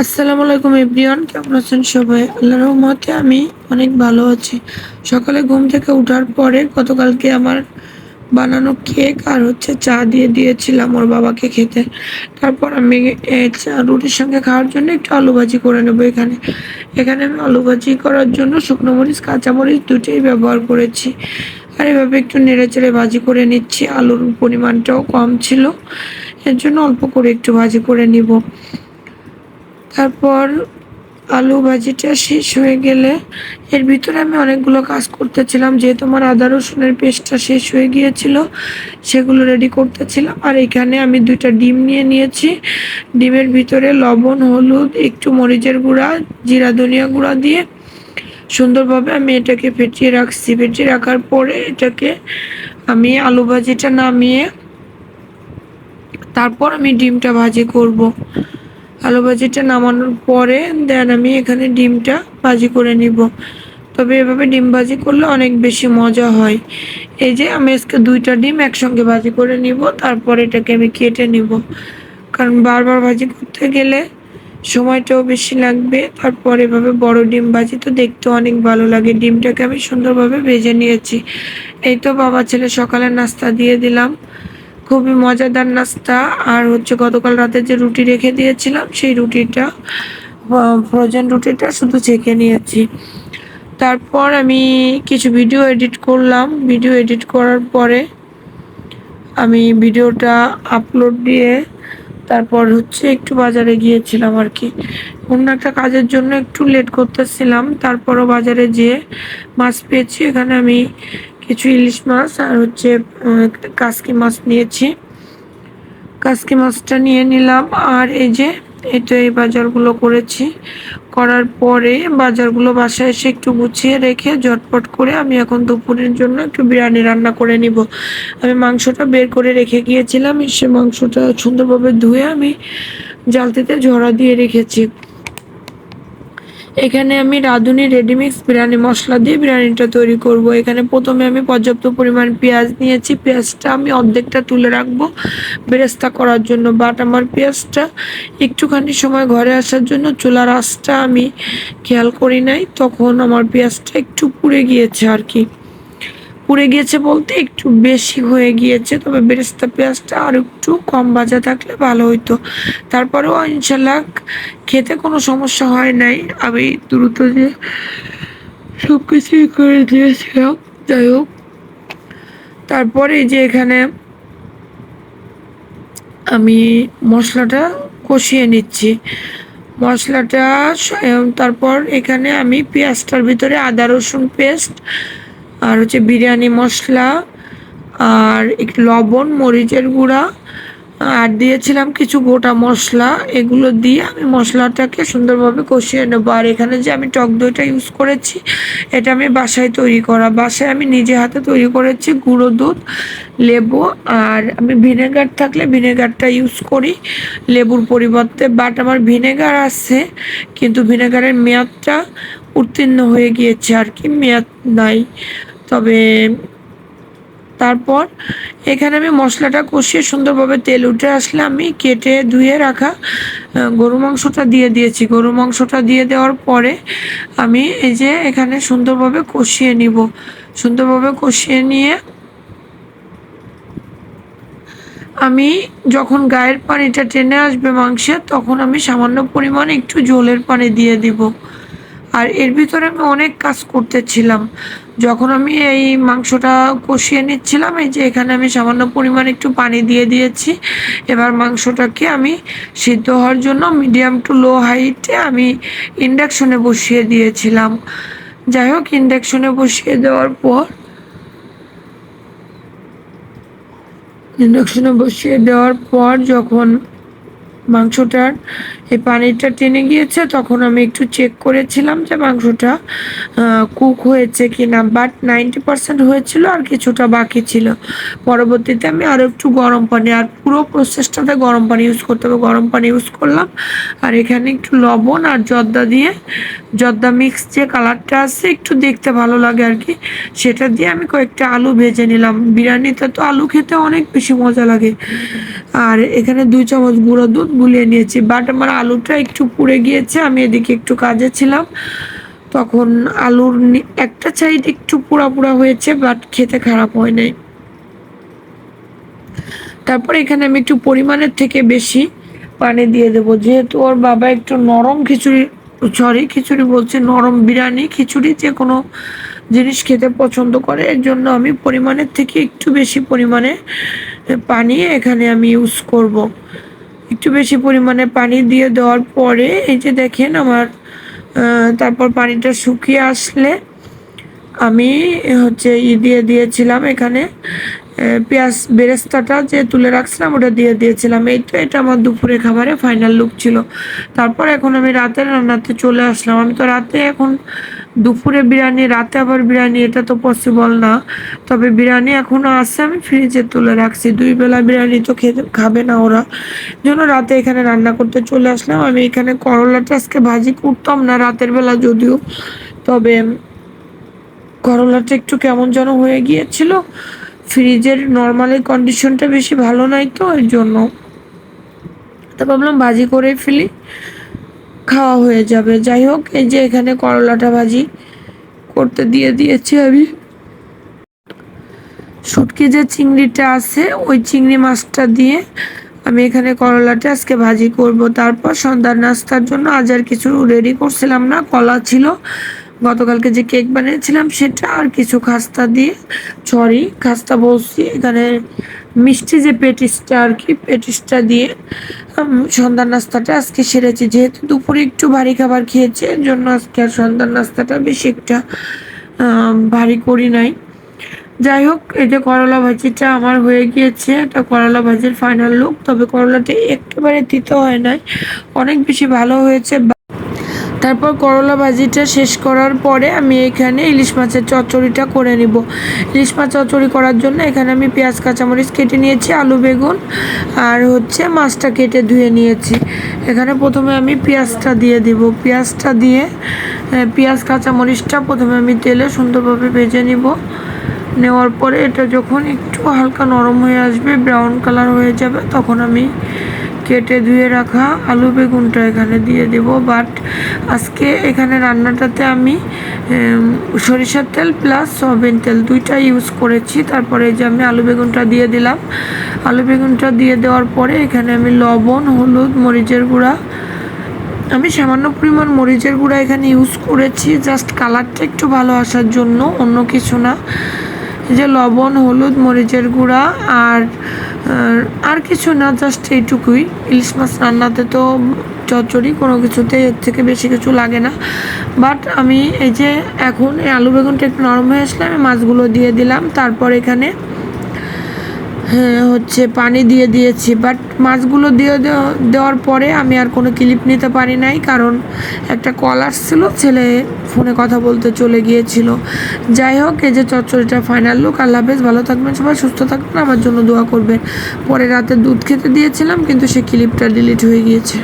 আসসালামু আলাইকুম এভরিওয়ান, কেমন আছেন সবাই? আল্লাহর রহমতে আমি অনেক ভালো আছি। সকালে ঘুম থেকে ওঠার পরে গতকালকে আমার বানানো কেক আর চা দিয়ে দিয়েছিলাম ওর বাবাকে খেতে। তারপর আমি রুটির সঙ্গে খাওয়ার জন্য একটু আলু ভাজি করে নেবো। এখানে আমি আলু ভাজি করার জন্য শুকনো মরিচ কাঁচামরিচ দুটোই ব্যবহার করেছি। আর এভাবে একটু নেড়ে চেড়ে ভাজি করে নিচ্ছি। আলুর পরিমাণটাও কম ছিল, এর জন্য অল্প করে একটু ভাজি করে নিব। তারপর আলু ভাজিটা শেষ হয়ে গেলে এর ভিতরে আমি অনেকগুলো কাজ করতেছিলাম, যেহেতু আমার আদা রসুনের পেস্টটা শেষ হয়ে গিয়েছিল, সেগুলো রেডি করতেছিলাম। আর এখানে আমি 2টা ডিম নিয়ে নিয়েছি। ডিমের ভিতরে লবণ, হলুদ, একটু মরিচের গুঁড়া, জিরা ধনিয়া গুঁড়া দিয়ে সুন্দরভাবে আমি এটাকে ফেটিয়ে রাখছি। ফেটিয়ে রাখার পরে এটাকে আমি আলু ভাজিটা নামিয়ে তারপর আমি ডিমটা ভাজি করব। আলু ভাজিটা নামানোর পরে দেন আমি এখানে ডিমটা ভাজি করে নিব। তবে এভাবে ডিম ভাজি করলে অনেক বেশি মজা হয়। এই যে আমি আজকে 2টা ডিম একসঙ্গে ভাজি করে নিব, তারপর এটাকে আমি কেটে নিব, কারণ বারবার ভাজি করতে গেলে সময়টাও বেশি লাগবে। তারপর এভাবে বড় ডিম ভাজি তো দেখতে অনেক ভালো লাগে। ডিমটাকে আমি সুন্দরভাবে ভেজে নিয়েছি। এই তো বাবা ছেলে সকালের নাস্তা দিয়ে দিলাম, খুবই মজাদার নাস্তা। আর গতকাল রাতে যে রুটি রেখে দিয়েছিলাম, সেই রুটিটা, ফ্রোজেন রুটিটা শুধু ছেঁকে নিয়েছি। তারপর আমি কিছু ভিডিও এডিট করলাম। ভিডিও এডিট করার পরে আমি ভিডিওটা আপলোড দিয়ে তারপর একটু বাজারে গিয়েছিলাম আর কি। অন্য একটা কাজের জন্য একটু লেট করতেছিলাম, তারপরও বাজারে যেয়ে মাছ পেয়েছি। এখানে আমি কিছু ইলিশ মাছ আর কাসকি মাছ নিয়েছি। কাসকি মাছটা নিয়ে নিলাম। আর এই তো এই বাজারগুলো করেছি। করার পরে বাজারগুলো বাসায় এসে একটু গুছিয়ে রেখে ঝটপট করে আমি এখন দুপুরের জন্য একটু বিরিয়ানি রান্না করে নিব। আমি মাংসটা বের করে রেখে গিয়েছিলাম, সে মাংসটা সুন্দরভাবে ধুয়ে আমি জালতিতে ঝরা দিয়ে রেখেছি। এখানে আমি রাঁধুনি রেডিমিক্স বিরিয়ানি মশলা দিয়ে বিরিয়ানিটা তৈরি করব। এখানে প্রথমে আমি পর্যাপ্ত পরিমাণ পেঁয়াজ নিয়েছি। পেঁয়াজটা আমি অর্ধেকটা তুলে রাখবো বেরেস্তা করার জন্য। বাট আমার পেঁয়াজটা একটুখানি সময় ঘরে আসার জন্য চুলার আঁচটা আমি খেয়াল করি নাই, তখন আমার পেঁয়াজটা একটু পুড়ে গিয়েছে আর কি। পুড়ে গিয়েছে বলতে একটু বেশি হয়ে গিয়েছে, তবে বেরেস্তা পেঁয়াজটা আর একটু কম ভাজা থাকলে ভালো হইতো। তারপরেও ইনশাল্লাহ খেতে কোনো সমস্যা হয় নাই। আমি দ্রুত যে সব কিছুই করে দিয়েছিলাম। যাই হোক, তারপরে এখানে আমি মশলাটা কষিয়ে নিচ্ছি। মশলাটা তারপর এখানে আমি পেঁয়াজটার ভিতরে আদা রসুন পেস্ট আর বিরিয়ানি মশলা আর একটু লবণ, মরিচের গুঁড়া আর দিয়েছিলাম কিছু গোটা মশলা। এগুলো দিয়ে আমি মশলাটাকে সুন্দরভাবে কষিয়ে নেবো। আর এখানে যে আমি টক দইটা ইউজ করেছি, এটা আমি বাসায় তৈরি করা, বাসায় আমি নিজে হাতে তৈরি করেছি। গুঁড়ো দুধ, লেবু, আর আমি ভিনেগার থাকলে ভিনেগারটা ইউজ করি লেবুর পরিবর্তে। বাট আমার ভিনেগার আছে, কিন্তু ভিনেগারের মেয়াদটা উত্তীর্ণ হয়ে গিয়েছে আর কি, মেয়াদ নাই। তবে তারপর এখানে আমি মশলাটা কষিয়ে সুন্দরভাবে তেল উঠে আসলে আমি কেটে ধুয়ে রাখা গরু মাংসটা দিয়ে দিয়েছি। গরু মাংসটা দিয়ে দেওয়ার পরে আমি এখানে সুন্দরভাবে কষিয়ে নিব। সুন্দরভাবে কষিয়ে নিয়ে আমি যখন গায়ের পানিটা টেনে আসবে মাংসের, তখন আমি সামান্য পরিমাণে একটু ঝোলের পানি দিয়ে দিব। আর এর ভিতরে আমি অনেক কাজ করতেছিলাম। যখন আমি এই মাংসটা কষিয়ে নিচ্ছিলাম, এখানে আমি সামান্য পরিমাণে একটু পানি দিয়ে দিয়েছি। এবার মাংসটাকে আমি সিদ্ধ হওয়ার জন্য মিডিয়াম টু লো হাইটে আমি ইন্ডাকশনে বসিয়ে দিয়েছিলাম। যাই হোক, ইন্ডাকশনে বসিয়ে দেওয়ার পর যখন মাংসটার এই পানিটা টেনে গিয়েছে, তখন আমি একটু চেক করেছিলাম যে মাংসটা কুক হয়েছে কিনা। বাট 90% হয়েছিল, আর কিছুটা বাকি ছিল। পরবর্তীতে আমি আরও একটু গরম পানি, আর পুরো প্রসেসটাতে গরম পানি ইউজ করতে হবে, গরম পানি ইউজ করলাম। আর এখানে একটু লবণ আর জর্দা দিয়ে, জর্দা মিক্স যে কালারটা আছে একটু দেখতে ভালো লাগে আর কি, সেটা দিয়ে আমি কয়েকটা আলু ভেজে নিলাম। বিরিয়ানিতে তো আলু খেতে অনেক বেশি মজা লাগে। আর এখানে 2 চামচ গুঁড়ো দুধ গুলিয়ে নিয়েছি। বাট আমার আলুটা একটু পুড়ে গিয়েছে, আমি এদিকে একটু কাজে ছিলাম, তখন আলুর একটা সাইড একটু পোড়া পোড়া হয়েছে, বাট খেতে খারাপ হয় নাই। তারপর এখানে আমি একটু পরিমাণের থেকে বেশি পানি দিয়ে দেবো, যেহেতু ওর বাবা একটু নরম খিচুড়ি, সরি খিচুড়ি বলছে, নরম বিরিয়ানি খিচুড়ি যে কোনো জিনিস খেতে পছন্দ করে, এর জন্য আমি পরিমাণের থেকে একটু বেশি পরিমাণে পানি এখানে আমি ইউজ করব। একটু বেশি পরিমাণে পানি দিয়ে দেওয়ার পরে এই যে দেখেন আমার তারপর পানিটা শুকিয়ে আসলে আমি হচ্ছে দিয়ে দিয়েছিলাম এখানে পেঁয়াজ বেরেস্তাটা যে তুলে রাখছিলাম ওটা দিয়ে দিয়েছিলাম। এই তো এটা আমার দুপুরে খাবারে ফাইনাল লুক ছিল। তারপর এখন আমি রাতের রান্নাতে চলে আসলাম। আমি তো রাতে এখন দুপুরে বিরিয়ানি, রাতে আবার বিরিয়ানি, এটা তো পসিবল না। তবে বিরিয়ানি এখনও আছে, আমি ফ্রিজে তুলে রাখছি। 2 বেলা বিরিয়ানি তো খাবে না ওরা, জন্য রাতে এখানে রান্না করতে চলে আসলাম। আমি এখানে করলাটা আজকে ভাজি করতাম না রাতের বেলা যদিও, তবে করলাটা একটু কেমন যেন হয়ে গিয়েছিল, ফ্রিজের নর্মালি কন্ডিশনটা বেশি ভালো নাই তো এর জন্য, তো ভাবলাম ভাজি করে ফেলি, খাওয়া হয়ে যাবে। যাই হোক, এই যে এখানে করলাটা ভাজি করতে দিয়ে দিয়েছি আমি। শুটকি যে চিংড়িটা আছে ওই চিংড়ি মাছটা দিয়ে আমি এখানে করলাটা আজকে ভাজি করব। তারপর সন্ধ্যার নাস্তার জন্য আজ আর কিছু রেডি করছিলাম না, কলা ছিল, গতকালকে যে কেক বানিয়েছিলাম সেটা, আর কিছু খাস্তা দিয়ে, সরি খাস্তা বলছি, এখানে মিষ্টি যে পেটিসটা আর কি, পেটিসটা দিয়ে সন্ধ্যার নাস্তাটা আজকে সেরেছি। যেহেতু দুপুরে একটু ভারী খাবার খেয়েছে এর জন্য আজকে আর সন্ধ্যার নাস্তাটা বেশি একটা ভারী করি নাই। যাই হোক, এই যে করলা ভাজিটা আমার হয়ে গিয়েছে, এটা করলা ভাজির ফাইনাল লুক। তবে করলাটা একেবারে তিতো হয় নাই, অনেক বেশি ভালো হয়েছে। তারপর করলা ভাজিটা শেষ করার পরে আমি এখানে ইলিশ মাছের চচ্চড়িটা করে নিব। ইলিশ মাছ চচ্চড়ি করার জন্য এখানে আমি পেঁয়াজ কাঁচামরিচ কেটে নিয়েছি, আলু বেগুন আর হচ্ছে মাছটা কেটে ধুয়ে নিয়েছি। এখানে প্রথমে আমি পেঁয়াজটা দিয়ে দিব, পেঁয়াজটা দিয়ে পেঁয়াজ কাঁচামরিচটা প্রথমে আমি তেলে সুন্দরভাবে ভেজে নিব। নেওয়ার পরে এটা যখন একটু হালকা নরম হয়ে আসবে, ব্রাউন কালার হয়ে যাবে, তখন আমি কেটে ধুয়ে রাখা আলু বেগুনটা এখানে দিয়ে দেব। বাট আজকে এখানে রান্নাটাতে আমি সরিষার তেল প্লাস সয়াবিন তেল দুইটা ইউজ করেছি। তারপরে যে আমি আলু বেগুনটা দিয়ে দিলাম। আলু বেগুনটা দিয়ে দেওয়ার পরে এখানে আমি লবণ, হলুদ, মরিচের গুঁড়া, আমি সামান্য পরিমাণ মরিচের গুঁড়া এখানে ইউজ করেছি জাস্ট কালারটা একটু ভালো আসার জন্য, অন্য কিছু না। যে লবণ, হলুদ, মরিচের গুঁড়া আর কিছু না, জাস্ট এইটুকুই। ইলিশ মাছ রান্নাতে তো চচ্চড়ি কোনো কিছুতে এর থেকে বেশি কিছু লাগে না। বাট আমি এই যে এখন এই আলু বেগুনটা একটু নরম হয়ে আসলে আমি মাছগুলো দিয়ে দিলাম। তারপর এখানে হচ্ছে পানি দিয়ে দিয়েছি। বাট মাছগুলো দিয়ে দেওয়ার পরে আমি আর কোনো ক্লিপ নিতে পারি নাই, কারণ একটা কল আসছিল, ছেলে ফোনে কথা বলতে চলে গিয়েছিল। যাই হোক, এই যে চচ্চড়িটা ফাইনাল লুক। আল্লাহ হাফেজ, ভালো থাকবেন সবাই, সুস্থ থাকবেন, আমার জন্য দোয়া করবেন। পরে রাতে দুধ খেতে দিয়েছিলাম কিন্তু সে ক্লিপটা ডিলিট হয়ে গিয়েছে।